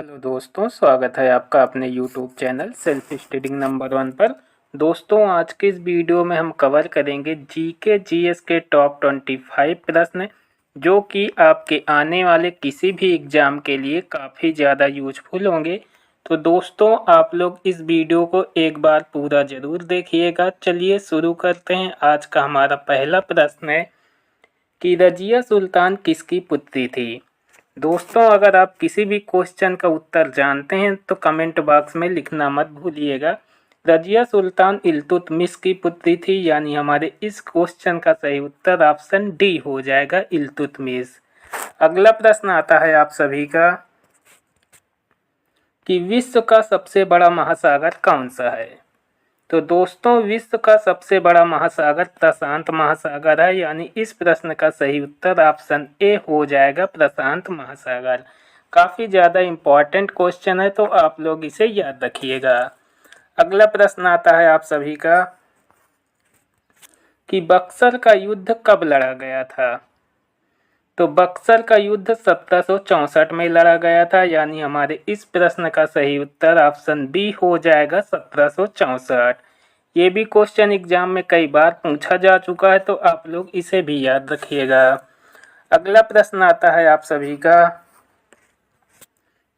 Hello दोस्तों, स्वागत है आपका अपने YouTube channel self studying number 1 पर। दोस्तों, आज के इस वीडियो में हम कवर करेंगे जीके जीएस के टॉप 25 प्रश्न जो कि आपके आने वाले किसी भी एग्ज़ाम के लिए काफ़ी ज़्यादा यूजफुल होंगे। तो दोस्तों, आप लोग इस वीडियो को एक बार पूरा ज़रूर देखिएगा। चलिए शुरू करते हैं। आज का हमारा पहला प्रश्न है कि रज़िया सुल्तान किसकी पुत्री थी। दोस्तों, अगर आप किसी भी क्वेश्चन का उत्तर जानते हैं तो कमेंट बॉक्स में लिखना मत भूलिएगा। रज़िया सुल्तान इल्तुतमिश की पुत्री थी, यानी हमारे इस क्वेश्चन का सही उत्तर ऑप्शन डी हो जाएगा, इल्तुतमिश। अगला प्रश्न आता है आप सभी का कि विश्व का सबसे बड़ा महासागर कौन सा है। तो दोस्तों, विश्व का सबसे बड़ा महासागर प्रशांत महासागर है, यानी इस प्रश्न का सही उत्तर ऑप्शन ए हो जाएगा, प्रशांत महासागर। काफ़ी ज़्यादा इम्पॉर्टेंट क्वेश्चन है, तो आप लोग इसे याद रखिएगा। अगला प्रश्न आता है आप सभी का कि बक्सर का युद्ध कब लड़ा गया था। तो बक्सर का युद्ध 1764 में लड़ा गया था, यानी हमारे इस प्रश्न का सही उत्तर ऑप्शन बी हो जाएगा, 1764। ये भी क्वेश्चन एग्जाम में कई बार पूछा जा चुका है, तो आप लोग इसे भी याद रखिएगा। अगला प्रश्न आता है आप सभी का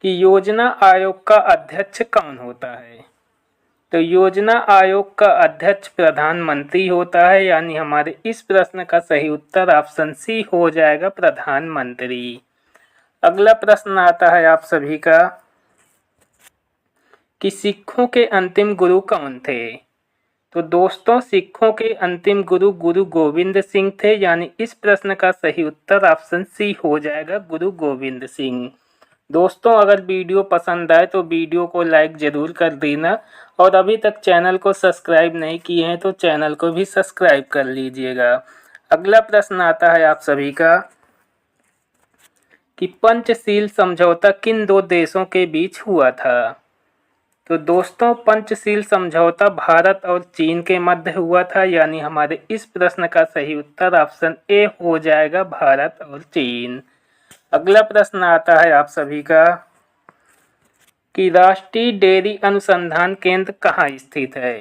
कि योजना आयोग का अध्यक्ष कौन होता है। तो योजना आयोग का अध्यक्ष प्रधानमंत्री होता है, यानी हमारे इस प्रश्न का सही उत्तर ऑप्शन सी हो जाएगा, प्रधानमंत्री। अगला प्रश्न आता है आप सभी का कि सिखों के अंतिम गुरु कौन थे। तो दोस्तों, सिखों के अंतिम गुरु गुरु गोविंद सिंह थे, यानी इस प्रश्न का सही उत्तर ऑप्शन सी हो जाएगा, गुरु गोविंद सिंह। दोस्तों, अगर वीडियो पसंद आए तो वीडियो को लाइक ज़रूर कर देना, और अभी तक चैनल को सब्सक्राइब नहीं किए हैं तो चैनल को भी सब्सक्राइब कर लीजिएगा। अगला प्रश्न आता है आप सभी का कि पंचशील समझौता किन दो देशों के बीच हुआ था। तो दोस्तों, पंचशील समझौता भारत और चीन के मध्य हुआ था, यानी हमारे इस प्रश्न का सही उत्तर ऑप्शन ए हो जाएगा, भारत और चीन। अगला प्रश्न आता है आप सभी का कि राष्ट्रीय डेयरी अनुसंधान केंद्र कहाँ स्थित है।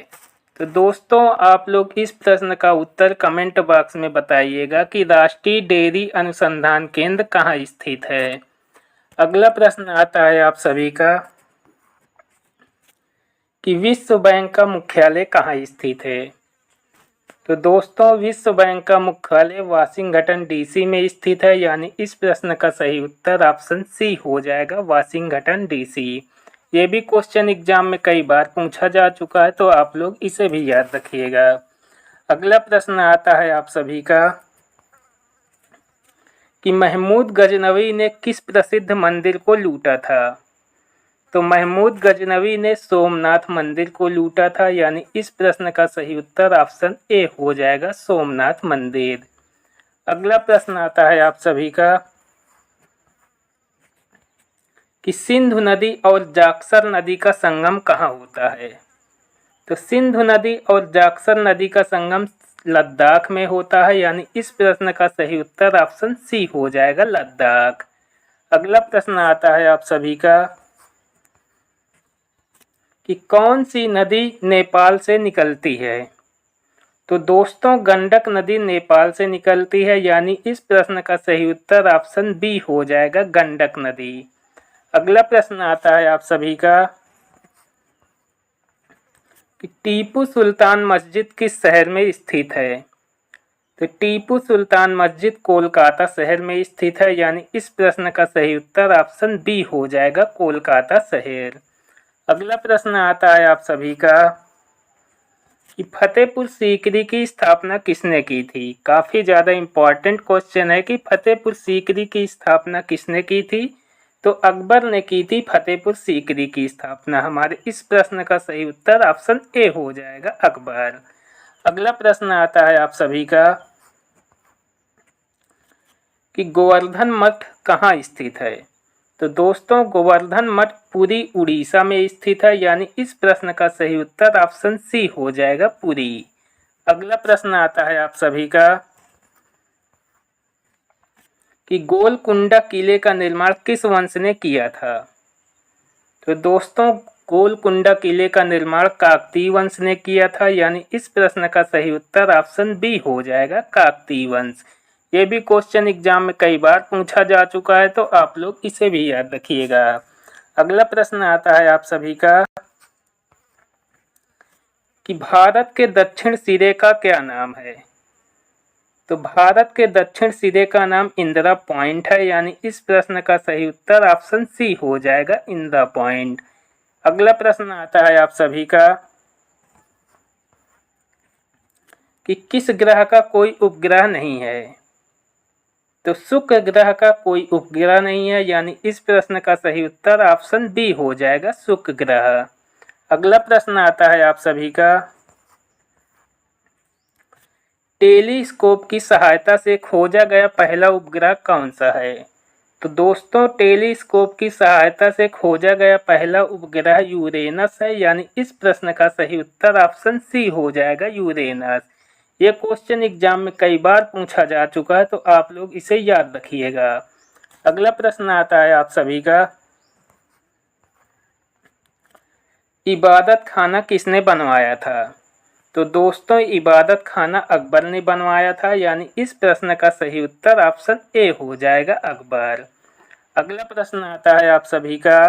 तो दोस्तों, आप लोग इस प्रश्न का उत्तर कमेंट बॉक्स में बताइएगा कि राष्ट्रीय डेयरी अनुसंधान केंद्र कहाँ स्थित है। अगला प्रश्न आता है आप सभी का कि विश्व बैंक का मुख्यालय कहाँ स्थित है। तो दोस्तों, विश्व बैंक का मुख्यालय वाशिंगटन डीसी में स्थित है, यानी इस प्रश्न का सही उत्तर ऑप्शन सी हो जाएगा, वाशिंगटन डीसी। ये भी क्वेश्चन एग्जाम में कई बार पूछा जा चुका है, तो आप लोग इसे भी याद रखिएगा। अगला प्रश्न आता है आप सभी का कि महमूद गजनवी ने किस प्रसिद्ध मंदिर को लूटा था। तो महमूद गजनवी ने सोमनाथ मंदिर को लूटा था, यानी इस प्रश्न का सही उत्तर ऑप्शन ए हो जाएगा, सोमनाथ मंदिर। अगला प्रश्न आता है आप सभी का कि सिंधु नदी और जाक्सर नदी का संगम कहाँ होता है। तो सिंधु नदी और जाक्सर नदी का संगम लद्दाख में होता है, यानी इस प्रश्न का सही उत्तर ऑप्शन सी हो जाएगा, लद्दाख। अगला प्रश्न आता है आप सभी का कि कौन सी नदी नेपाल से निकलती है। तो दोस्तों, गंडक नदी नेपाल से निकलती है, यानी इस प्रश्न का सही उत्तर ऑप्शन बी हो जाएगा, गंडक नदी। अगला प्रश्न आता है आप सभी का कि टीपू सुल्तान मस्जिद किस शहर में स्थित है। तो टीपू सुल्तान मस्जिद कोलकाता शहर में स्थित है, यानी इस प्रश्न का सही उत्तर ऑप्शन बी हो जाएगा, कोलकाता शहर। अगला प्रश्न आता है आप सभी का कि फतेहपुर सीकरी की स्थापना किसने की थी। काफ़ी ज़्यादा इम्पॉर्टेंट क्वेश्चन है कि फतेहपुर सीकरी की स्थापना किसने की थी। तो अकबर ने की थी फतेहपुर सीकरी की स्थापना। हमारे इस प्रश्न का सही उत्तर ऑप्शन ए हो जाएगा, अकबर। अगला प्रश्न आता है आप सभी का कि गोवर्धन मठ कहाँ स्थित है। तो दोस्तों, गोवर्धन मठ पुरी उड़ीसा में स्थित है, यानी इस प्रश्न का सही उत्तर ऑप्शन सी हो जाएगा, पुरी। अगला प्रश्न आता है आप सभी का कि गोलकुंडा किले का निर्माण किस वंश ने किया था। तो दोस्तों गोलकुंडा किले का निर्माण काकतीय वंश ने किया था, यानी इस प्रश्न का सही उत्तर ऑप्शन बी हो जाएगा, काकतीय वंश। ये भी क्वेश्चन एग्जाम में कई बार पूछा जा चुका है, तो आप लोग इसे भी याद रखिएगा। अगला प्रश्न आता है आप सभी का कि भारत के दक्षिण सिरे का क्या नाम है। तो भारत के दक्षिण सिरे का नाम इंदिरा पॉइंट है, यानी इस प्रश्न का सही उत्तर ऑप्शन सी हो जाएगा, इंदिरा पॉइंट। अगला प्रश्न आता है आप सभी का कि किस ग्रह का कोई उपग्रह नहीं है। तो शुक्र ग्रह का कोई उपग्रह नहीं है, यानी इस प्रश्न का सही उत्तर ऑप्शन बी हो जाएगा, शुक्र ग्रह। अगला प्रश्न आता है आप सभी का टेलीस्कोप की सहायता से खोजा गया पहला उपग्रह कौन सा है। तो दोस्तों टेलीस्कोप की सहायता से खोजा गया पहला उपग्रह यूरेनस है, यानी इस प्रश्न का सही उत्तर ऑप्शन सी हो जाएगा, यूरेनस। ये क्वेश्चन एग्जाम में कई बार पूछा जा चुका है, तो आप लोग इसे याद रखिएगा। अगला प्रश्न आता है आप सभी का इबादत खाना किसने बनवाया था। तो दोस्तों इबादत खाना अकबर ने बनवाया था, यानी इस प्रश्न का सही उत्तर ऑप्शन ए हो जाएगा, अकबर। अगला प्रश्न आता है आप सभी का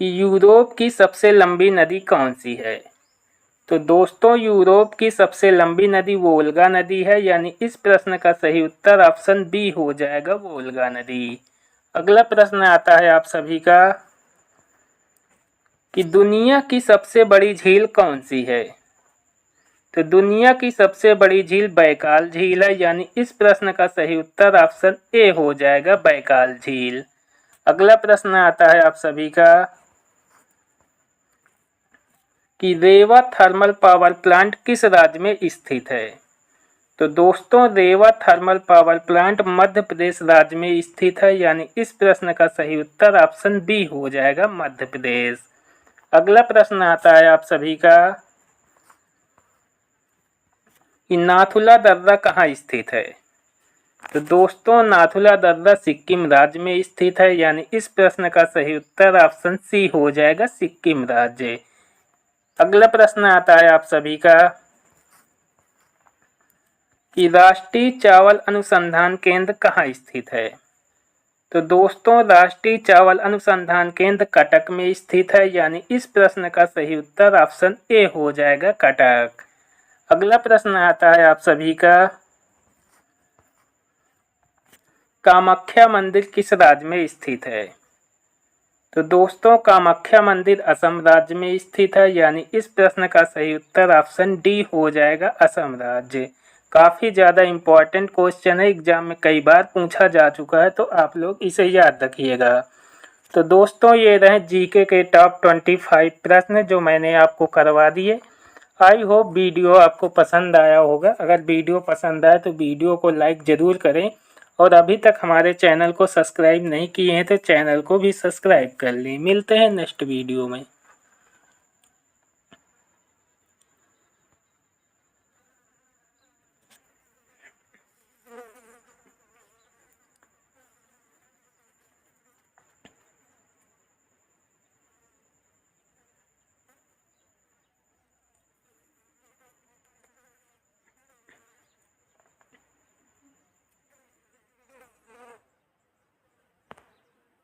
कि यूरोप की सबसे लंबी नदी कौन सी है। तो दोस्तों यूरोप की सबसे लंबी नदी वोल्गा नदी है, यानी इस प्रश्न का सही उत्तर ऑप्शन बी हो जाएगा, वोल्गा नदी। अगला प्रश्न आता है आप सभी का कि दुनिया की सबसे बड़ी झील कौन सी है। तो दुनिया की सबसे बड़ी झील बैकाल झील है, यानी इस प्रश्न का सही उत्तर ऑप्शन ए हो जाएगा, बैकाल झील। अगला प्रश्न आता है आप सभी का कि रेवा थर्मल पावर प्लांट किस राज्य में स्थित है। तो दोस्तों रेवा thermal power plant Madhya Pradesh राज्य में स्थित है, यानी इस प्रश्न का सही उत्तर ऑप्शन बी हो जाएगा, मध्य प्रदेश। अगला प्रश्न आता है आप सभी का कि नाथुला दर्रा कहाँ स्थित है। तो दोस्तों नाथुला दर्रा सिक्किम राज्य में स्थित है, यानी इस प्रश्न का सही उत्तर ऑप्शन सी हो जाएगा, सिक्किम राज्य। अगला प्रश्न आता है आप सभी का कि राष्ट्रीय चावल अनुसंधान केंद्र कहाँ स्थित है। तो दोस्तों राष्ट्रीय चावल अनुसंधान केंद्र कटक में स्थित है, यानी इस प्रश्न का सही उत्तर ऑप्शन ए हो जाएगा, कटक। अगला प्रश्न आता है आप सभी का कामाख्या मंदिर किस राज्य में स्थित है। तो दोस्तों कामाख्या मंदिर असम राज्य में स्थित है, यानी इस प्रश्न का सही उत्तर ऑप्शन डी हो जाएगा, असम राज्य। काफ़ी ज़्यादा इम्पोर्टेंट क्वेश्चन है, एग्जाम में कई बार पूछा जा चुका है, तो आप लोग इसे याद रखिएगा। तो दोस्तों ये रहे जीके के टॉप 25 प्रश्न जो मैंने आपको करवा दिए। आई होप वीडियो आपको पसंद आया होगा। अगर वीडियो पसंद आए तो वीडियो को लाइक ज़रूर करें, और अभी तक हमारे चैनल को सब्सक्राइब नहीं किए हैं तो चैनल को भी सब्सक्राइब कर लें। मिलते हैं नेक्स्ट वीडियो में।